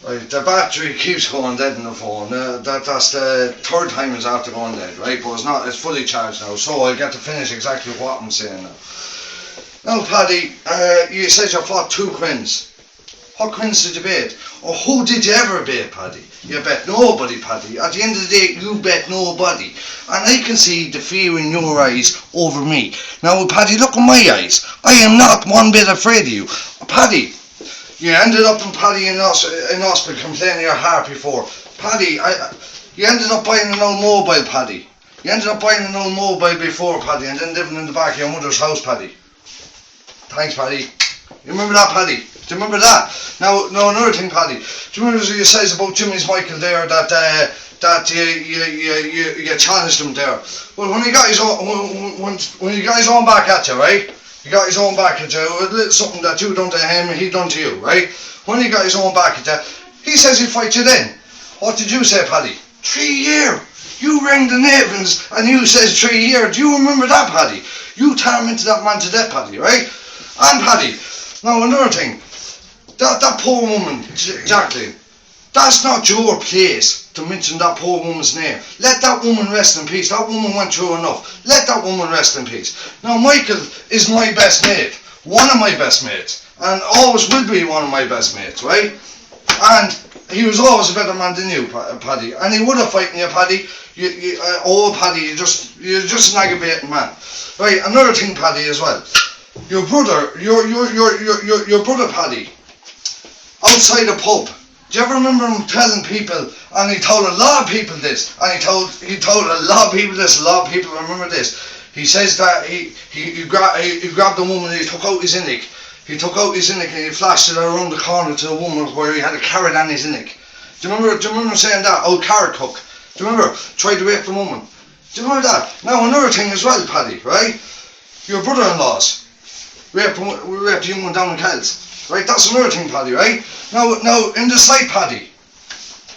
Right, the battery keeps going dead in the phone. That's the third time it's after going dead, right? But it's not. It's fully charged now, so I get to finish exactly what I'm saying now. Now, Paddy, you said you fought 2 quins. What quins did you bet? Or who did you ever bet, Paddy? You bet nobody, Paddy. At the end of the day, you bet nobody. And I can see the fear in your eyes over me. Now, Paddy, look in my eyes. I am not one bit afraid of you. Paddy, you ended up in hospital complaining of your heart before. Paddy, you ended up buying an old mobile, Paddy. You ended up buying an old mobile before, Paddy, and then living in the back of your mother's house, Paddy. Thanks, Paddy. You remember that, Paddy? Do you remember that? Now another thing, Paddy. Do you remember what you says about Jimmy's Michael there, that you challenged him there? Well, when he got his own back at you, right? He got his own back at you, a little something that you done to him and he done to you, right? When he got his own back at you, he says he'd fight you then. What did you say, Paddy? 3 years. You rang the Navens and you says 3 years. Do you remember that, Paddy? You tormented that man to death, Paddy, right? And Paddy, now another thing. That poor woman, Jacqueline, that's not your place to mention that poor woman's name. Let that woman rest in peace. That woman went through enough. Let that woman rest in peace. Now, Michael is my best mate. One of my best mates. And always will be one of my best mates, right? And he was always a better man than you, Paddy. And he would have fighting you, Paddy. Paddy, you're just an aggravating man. Right, another thing, Paddy, as well. Your brother, your brother, Paddy, outside a pub. Do you ever remember him telling people, and he told a lot of people this, and he told a lot of people this, a lot of people remember this. He says that he grabbed the woman and he took out his innick. He took out his innick and he flashed it around the corner to a woman where he had a carrot on his innick. Do you remember saying that? Old carrot cook. Do you remember? Tried to rape the woman. Do you remember that? Now another thing as well, Paddy, right? Your brother-in-laws raped the young one down in Kells. Right, that's another thing, Paddy, right? Now in the site, Paddy,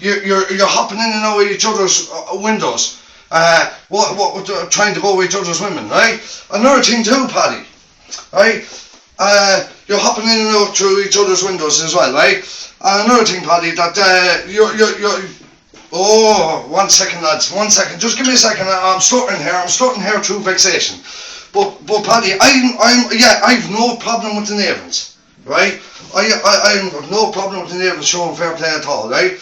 you're hopping in and out of each other's windows, trying to go with each other's women, right? Another thing too, Paddy, right? You're hopping in and out through each other's windows as well, right? And another thing, Paddy, that you're. Oh, 1 second, lads, 1 second. Just give me a second. I'm starting here through vexation. But Paddy, I've no problem with the Navens. Right? I have no problem with the Naven showing fair play at all, right?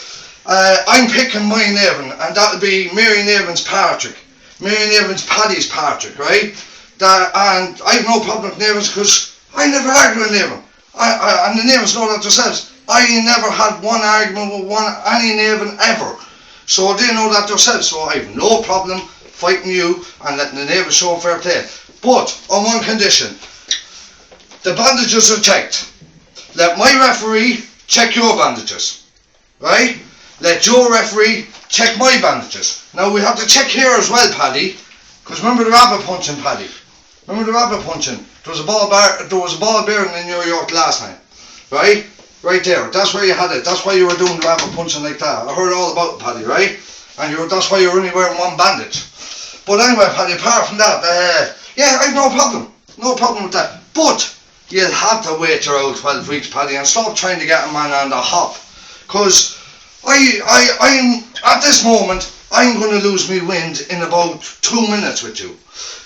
I'm picking my Naven, and that'll be Mary Naven's Patrick. Mary Naven's Paddy's Patrick, right? And I have no problem with Navens because I never argue with Naven. And the Navens know that themselves. I never had one argument with any Naven ever. So they know that themselves. So I have no problem fighting you and letting the Navens show fair play. But on one condition. The bandages are checked. Let my referee check your bandages, right? Let your referee check my bandages. Now we have to check here as well, Paddy, because remember the rabbit punching, Paddy. Remember the rabbit punching? There was a ball bearing in New York last night, right? Right there. That's where you had it. That's why you were doing the rabbit punching like that. I heard all about it, Paddy, right? And that's why you're only wearing one bandage. But anyway, Paddy, apart from that, yeah, I've no problem. No problem with that. But you'll have to wait your old 12 weeks, Paddy, and stop trying to get a man on the hop. Because I'm at this moment, I'm going to lose my wind in about 2 minutes with you.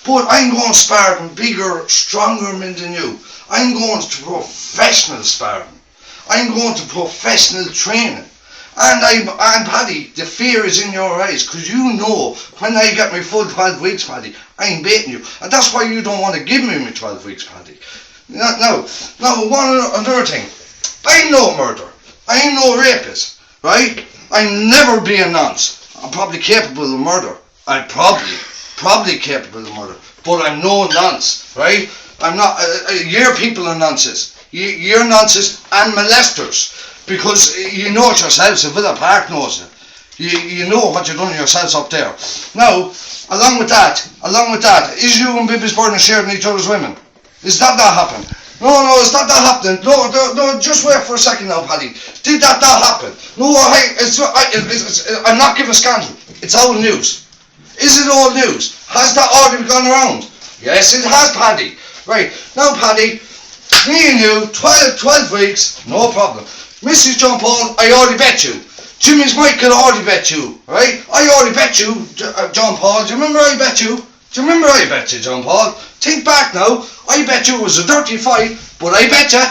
But I'm going sparring bigger, stronger men than you. I'm going to professional sparring. I'm going to professional training. And Paddy, the fear is in your eyes, because you know when I get my full 12 weeks, Paddy, I'm beating you. And that's why you don't want to give me my 12 weeks, Paddy. Now, another thing. I'm no murderer. I'm no rapist, right? I'm never be a nonce. I'm probably capable of murder. I'm probably capable of murder. But I'm no nonce, right? I'm not, your people are nonces. You're nonces and molesters. Because you know it yourselves, the Villa Park knows it. You know what you're doing yourselves up there. Now, along with that, is you and Bibby's Burden sharing each other's women? Is that happen? No, is that happening? No, just wait for a second now, Paddy. Did that happen? No, I'm not giving scandal. It's old news. Is it old news? Has that already gone around? Yes, it has, Paddy. Right, now, Paddy, me and you, 12 weeks, no problem. Mrs. John Paul, I already bet you. Jimmy's Michael already bet you, right? I already bet you, John Paul. Do you remember I bet you? Do you remember I bet you, John Paul? Think back now. I bet you it was a dirty fight, but I bet you,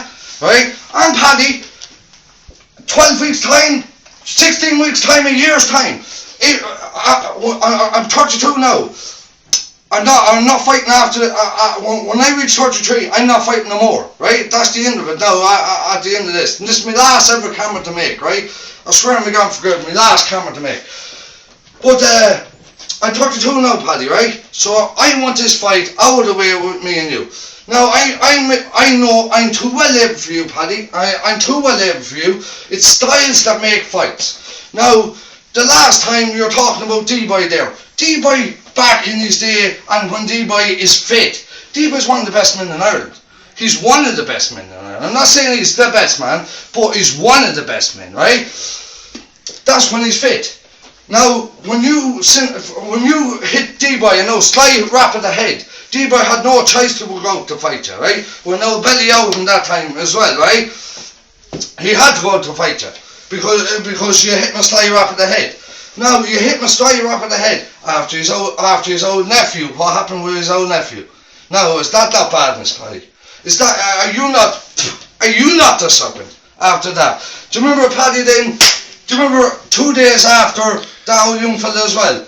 right? And Paddy, 12 weeks time, 16 weeks time, a year's time. I'm 32 now. I'm not fighting after. When I reach 33, I'm not fighting no more, right? That's the end of it now. At the end of this, and this is my last ever camera to make, right? I swear I'm going for good. My last camera to make. But I'm 32 now, Paddy, right? So I want this fight out of the way with me and you. Now I know I'm too well able for you, Paddy. I'm too well able for you. It's styles that make fights. Now the last time you were talking about D-Boy there, D-Boy back in his day, and when D-Boy is fit, D-Boy's one of the best men in Ireland. He's one of the best men in Ireland. I'm not saying he's the best man, but he's one of the best men, right? That's when he's fit. Now, when you hit D-Boy, you know, slight rap of the head, D-Boy had no choice to go out to fight you, right? With no belly out in that time as well, right? He had to go out to fight you because you hit him a slight rap of the head. Now, you hit him a slight rap of the head after his old nephew. What happened with his old nephew? Now, is that badness, Paddy? Is that are you not the serpent after that? Do you remember, Paddy? Then do you remember 2 days after that old young fella as well?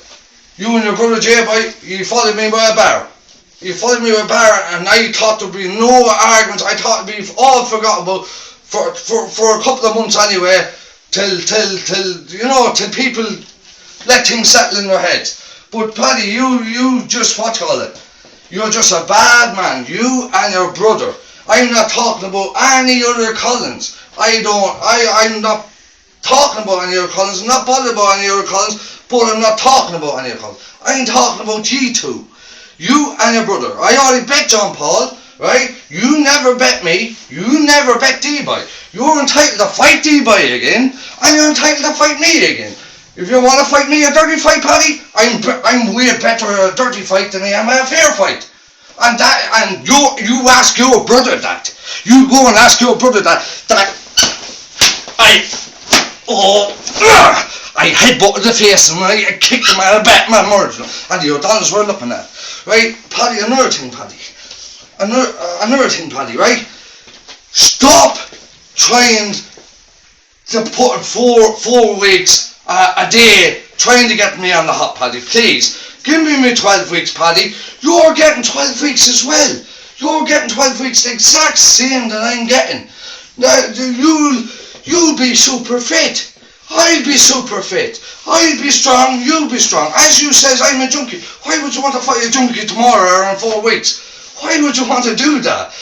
You and your brother J-Boy, you followed me by a bar. You followed me by a bar, and I thought there'd be no arguments. I thought it'd be all forgotten about for a couple of months anyway, till people let things settle in their heads. But Paddy, you just you're just a bad man. You and your brother. I'm not talking about any other Collins. I'm not talking about any other Collins. I'm not bothered about any other Collins, but I'm not talking about any other Collins. I'm talking about you two. You and your brother. I already bet John Paul, right? You never bet me. You never bet D-Boy. You're entitled to fight D-Boy again, and you're entitled to fight me again. If you want to fight me a dirty fight, Paddy, I'm way better at a dirty fight than I am at a fair fight. And you ask your brother that. You go and ask your brother that I headbutted the face and I kicked him out of bat my murder. And the O'Donnells were looking at. Right, Paddy, another thing, Paddy, right? Stop trying to put 4 weeks a day trying to get me on the hot, Paddy, please. Give me my 12 weeks, Paddy. You're getting 12 weeks as well. You're getting 12 weeks the exact same that I'm getting. You'll be super fit. I'll be super fit. I'll be strong, you'll be strong. As you says, I'm a junkie. Why would you want to fight a junkie tomorrow or in 4 weeks? Why would you want to do that?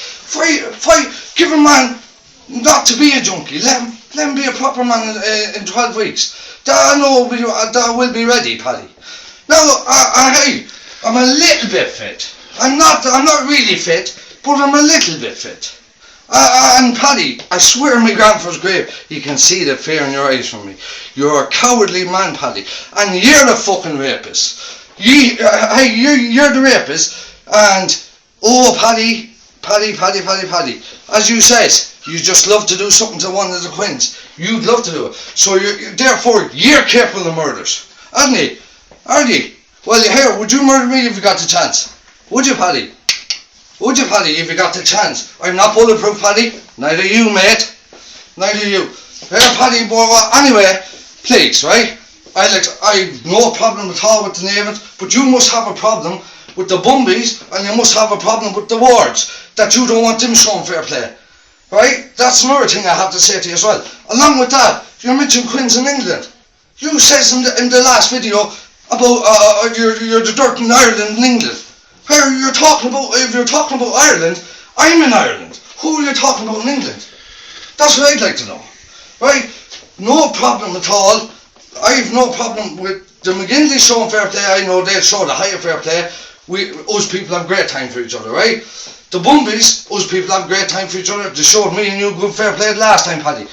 Give a man not to be a junkie. Let him be a proper man in 12 weeks. That will be ready, Paddy. Now, I'm a little bit fit. I'm not really fit, but I'm a little bit fit. And Paddy, I swear on my grandfather's grave, you can see the fear in your eyes from me. You're a cowardly man, Paddy, and you're the fucking rapist. You're the rapist, and Paddy. As you said, you just love to do something to one of the Quinns. You'd love to do it. So therefore, you're capable of murders, aren't you? Aren't you? Well, here, would you murder me if you got the chance? Would you, Paddy? Would you, Paddy, if you got the chance? I'm not bulletproof, Paddy. Neither you, mate. Neither you. Here, Paddy, boy, anyway, please, right? I've no problem at all with the neighbours, but you must have a problem with the Bumbies, and you must have a problem with the wards, that you don't want them showing fair play. Right? That's another thing I have to say to you as well. Along with that, you mentioned Quinns in England. You says in the last video about you're the dirt in Ireland and England. Where if you're talking about Ireland, I'm in Ireland. Who are you talking about in England? That's what I'd like to know. Right? No problem at all. I've no problem with the McGinley showing fair play. I know they'll show the higher fair play. Us people have great time for each other, right? The Bumbies, us people have great time for each other. They showed me and you good fair play the last time, Paddy.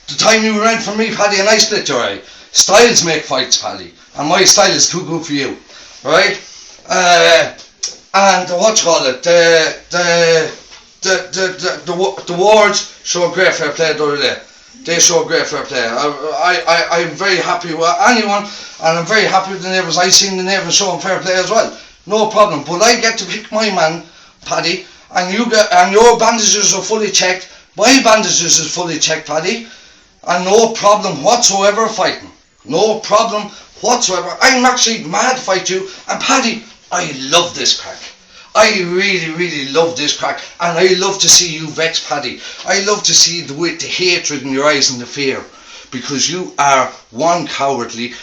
The time you ran for me, Paddy, and I split your eye. Styles make fights, Paddy, and my style is too good for you, right? And the wards show great fair play the other day. They show great fair play. I'm very happy with anyone, and I'm very happy with the neighbours. I seen the neighbours showing fair play as well. No problem. But I get to pick my man, Paddy, and your bandages are fully checked. My bandages is fully checked, Paddy, and no problem whatsoever fighting. No problem whatsoever. I'm actually mad to fight you, and Paddy, I love this crack. I really, really love this crack, and I love to see you vex, Paddy. I love to see the hatred in your eyes and the fear, because you are one cowardly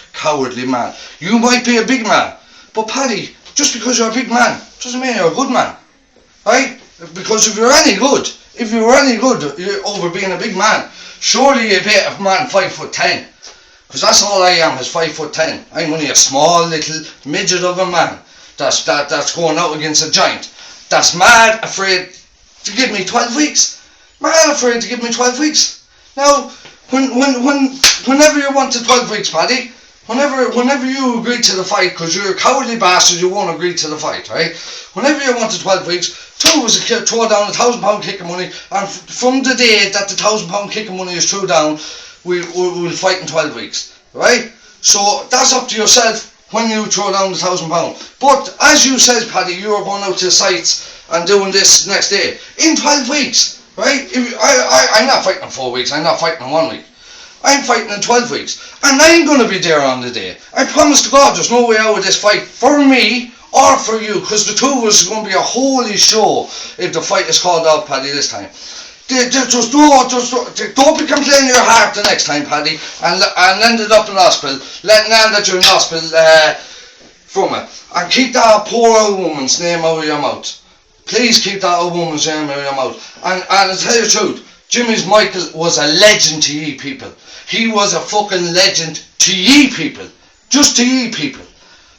man. You might be a big man, but Paddy, just because you're a big man doesn't mean you're a good man, right? Because if you were any good over being a big man, surely you'd be a man 5'10", because that's all I am, is 5'10". I'm only a small little midget of a man that's going out against a giant that's mad afraid to give me 12 weeks. Mad afraid to give me 12 weeks. Now, whenever you want the 12 weeks, Paddy, whenever you agree to the fight, because you're a cowardly bastard, you won't agree to the fight, right? Whenever you want the 12 weeks, two of us throw down £1,000 kick of money, and from the day that the £1,000 kick of money is thrown down, we'll fight in 12 weeks, right? So that's up to yourself when you throw down the £1,000. But as you said, Paddy, you are going out to the sites and doing this next day in 12 weeks, right? I'm not fighting in 4 weeks. I'm not fighting in 1 week. I'm fighting in 12 weeks, and I'm going to be there on the day. I promise to God, there's no way out of this fight for me or for you, because the two of us is going to be a holy show if the fight is called off, Paddy, this time. Just don't be complaining your heart the next time, Paddy, and end it up in hospital. Let now that you're in hospital from it, and keep that poor old woman's name out of your mouth. Please keep that old woman's name out of your mouth. And to tell you the truth, Jimmy's Michael was a legend to ye people. He was a fucking legend to ye people, just to ye people.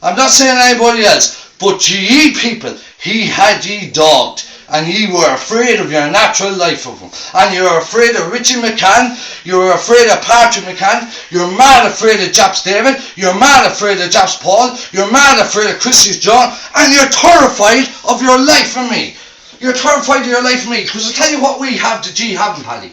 I'm not saying anybody else, but to ye people, he had ye dogged. And ye were afraid of your natural life of him. And you're afraid of Richie McCann, you're afraid of Patrick McCann, you're mad afraid of Japs David, you're mad afraid of Japs Paul, you're mad afraid of Chrissy's John, and you're terrified of your life for me. You're terrified of your life for me, because I'll tell you what we have that ye haven't, Paddy.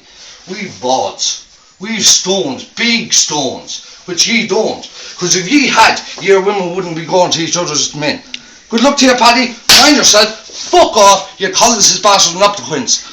We've boards, we've stones, big stones, which ye don't. Because if ye had, your women wouldn't be going to each other's men. Good luck to you, Paddy. Mind yourself. Fuck off, you colonists bastards and up the quins.